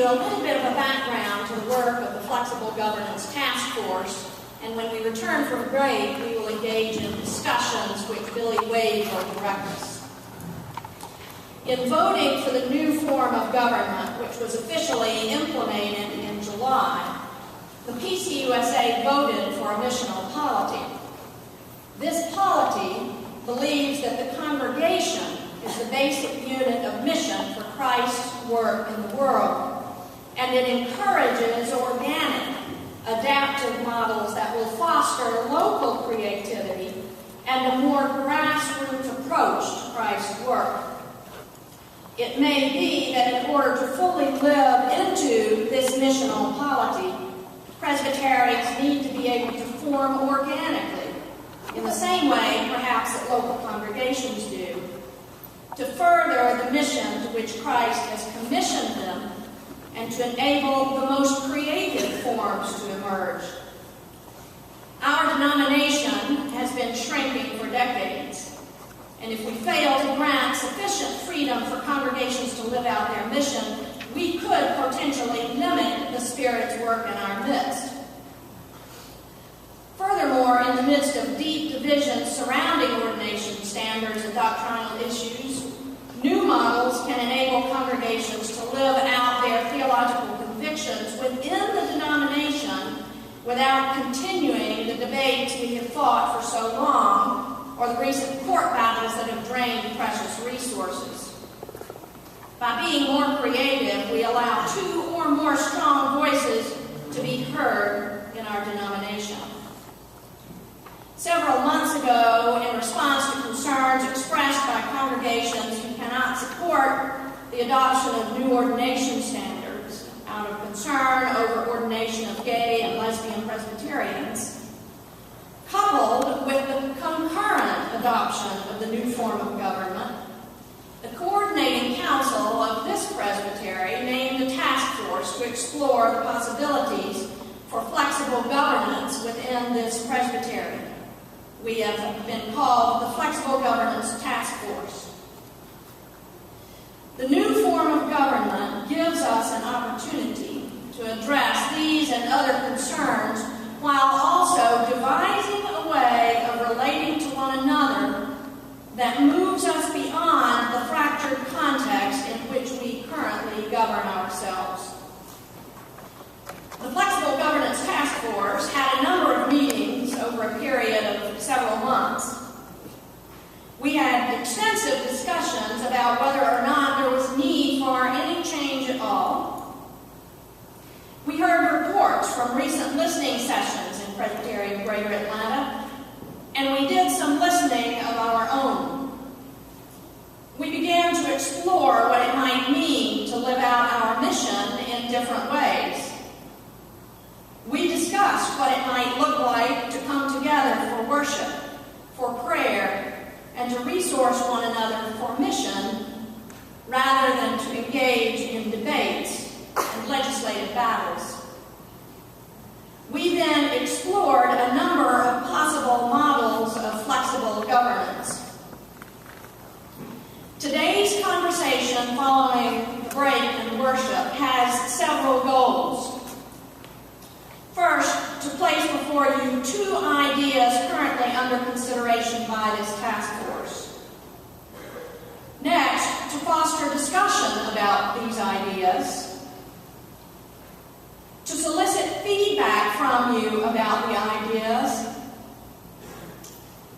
you a little bit of a background to the work of the Flexible Governance Task Force, and when we return from break, we will engage in discussions which Billy Wade will direct us. In voting for the new form of government, which was officially implemented in July, the PCUSA voted for a missional polity. This polity believes that the congregation is the basic unit of mission for Christ's work in the world, and it encourages organic, adaptive models that will foster local creativity and a more grassroots approach to Christ's work. It may be that in order to fully live into this missional polity, presbyteries need to be able to form organically, in the same way perhaps that local congregations do, to further the mission to which Christ has commissioned them and to enable the most creative forms to emerge. Our denomination has been shrinking for decades, and if we fail to grant sufficient freedom for congregations to live out their mission, we could potentially limit the Spirit's work in our midst. Furthermore, in the midst of deep divisions surrounding ordination standards and doctrinal issues, new models can enable congregations to live out their theological convictions within the denomination without continuing the debates we have fought for so long, or the recent court battles that have drained precious resources. By being more creative, we allow two or more strong voices to be heard in our denomination. Several months ago, in response to concerns expressed by congregations who cannot support the adoption of new ordination standards out of concern over ordination of gay and lesbian Presbyterians, coupled with the concurrent adoption of the new form of government, the coordinating council of this presbytery named a task force to explore the possibilities for flexible governance within this presbytery. We have been called the Flexible Governance Task Force. The new form of government gives us an opportunity to address these and other concerns while also devising a way of relating to one another that moves us beyond the fractured context in which we currently govern ourselves. The Flexible Governance Task Force had a number of meetings over a period of several months. We had extensive discussions about whether or not there was need for any change at all. We heard reports from recent listening sessions in Presbytery of Greater Atlanta, and we did some listening of our own. We began to explore what it might mean to live out our mission in different ways. We discussed what it might look like to come together for worship, for prayer, and to resource one another for mission, rather than to engage in debates and legislative battles. We then explored a number of possible models of flexible governance. Today's conversation following the break in worship has several goals. First, to place before you two ideas currently under consideration by this task force. Next, to foster discussion about these ideas. To solicit feedback from you about the ideas.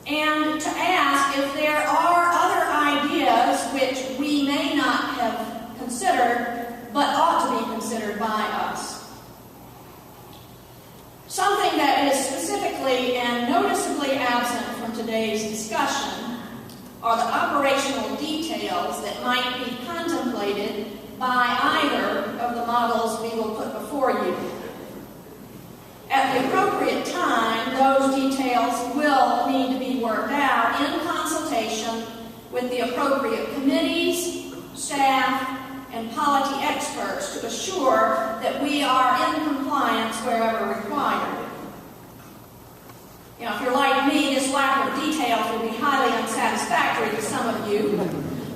And to ask if there are other ideas which we may not have considered, but ought to be considered by us. Something that is specifically and noticeably absent from today's discussion are the operational details that might be contemplated by either of the models we will put before you. At the appropriate time, those details will need to be worked out in consultation with the appropriate committees, staff, and polity experts to assure that we are in compliance wherever required. If you're like me, this lack of details will be highly unsatisfactory to some of you,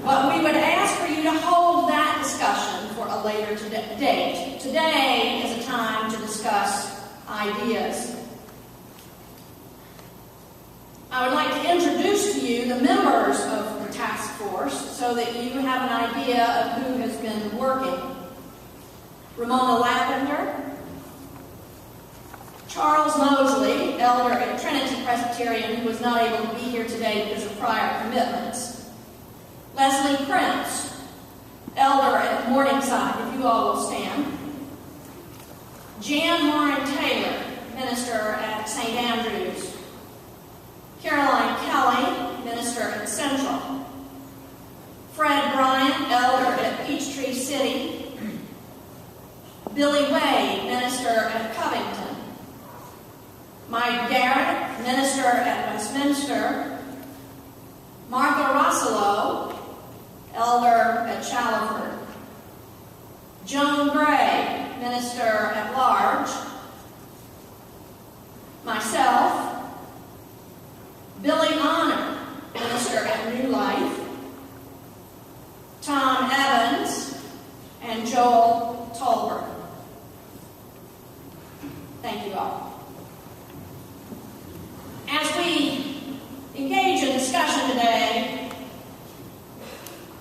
but we would ask for you to hold that discussion for a later date. Today is a time to discuss ideas. I would like to introduce to you the members of the task force so that you have an idea of who has been working. Ramona Lavender, Charles Mosley, elder at Trinity Presbyterian, who was not able to be here today because of prior commitments. Leslie Prince, elder at Morningside, if you all will stand. Jan Warren Taylor, minister at St. Andrews. Caroline Kelly, minister at Central. Fred Bryant, elder at Peachtree City. Billy Wade, minister at Covington. Mike Garrett, minister at Westminster. Martha Rossello, elder at Shallowford. Joan Gray, minister at large. Myself. Billy Honor, minister at New Life. Tom Evans and Joel Tolbert. Thank you all. As we engage in discussion today,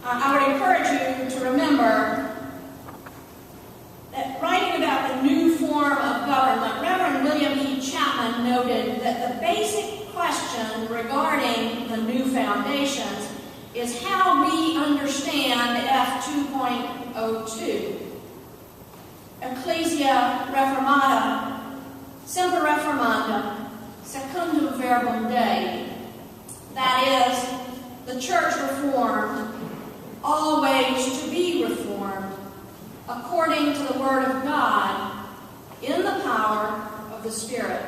I would encourage you to remember that writing about the new form of government, Reverend William E. Chapman noted that the basic question regarding the new foundations is how we understand F 2.02. Ecclesia Reformata, Semper Reformanda, Secundum Verbum Dei. That is, the church reformed, always to be reformed, according to the Word of God, in the power of the Spirit.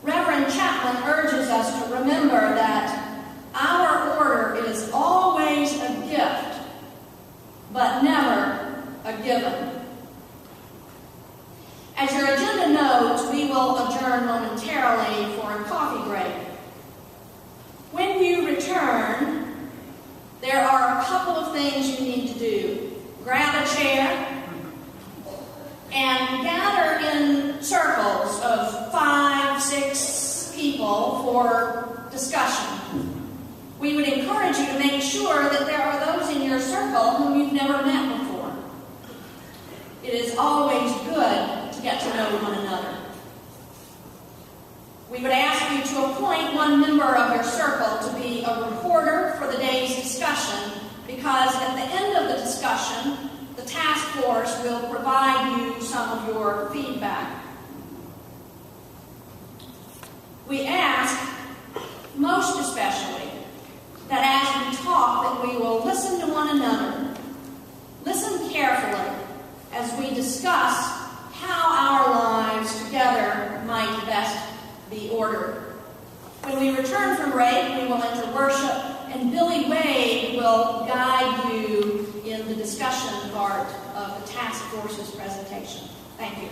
Reverend Chapman urges us to remember that our order is always a gift, but never a given. As your agenda notes, we will adjourn momentarily for a coffee break. When you return, there are a couple of things you need to do. Grab a chair and gather in circles of 5, 6 people for discussion. We would encourage you to make sure that there are those in your circle whom you've never met before. It is always good to get to know one another. We would ask you to appoint one member of your circle to be a reporter for the day's discussion, because at the end of the discussion, the task force will provide you some of your feedback. We ask, most especially, that as we talk, that we will listen to one another. Listen carefully as we discuss how our lives together might best be ordered. When we return from break, we will enter worship, and Billy Wade will guide you in the discussion part of the task force's presentation. Thank you.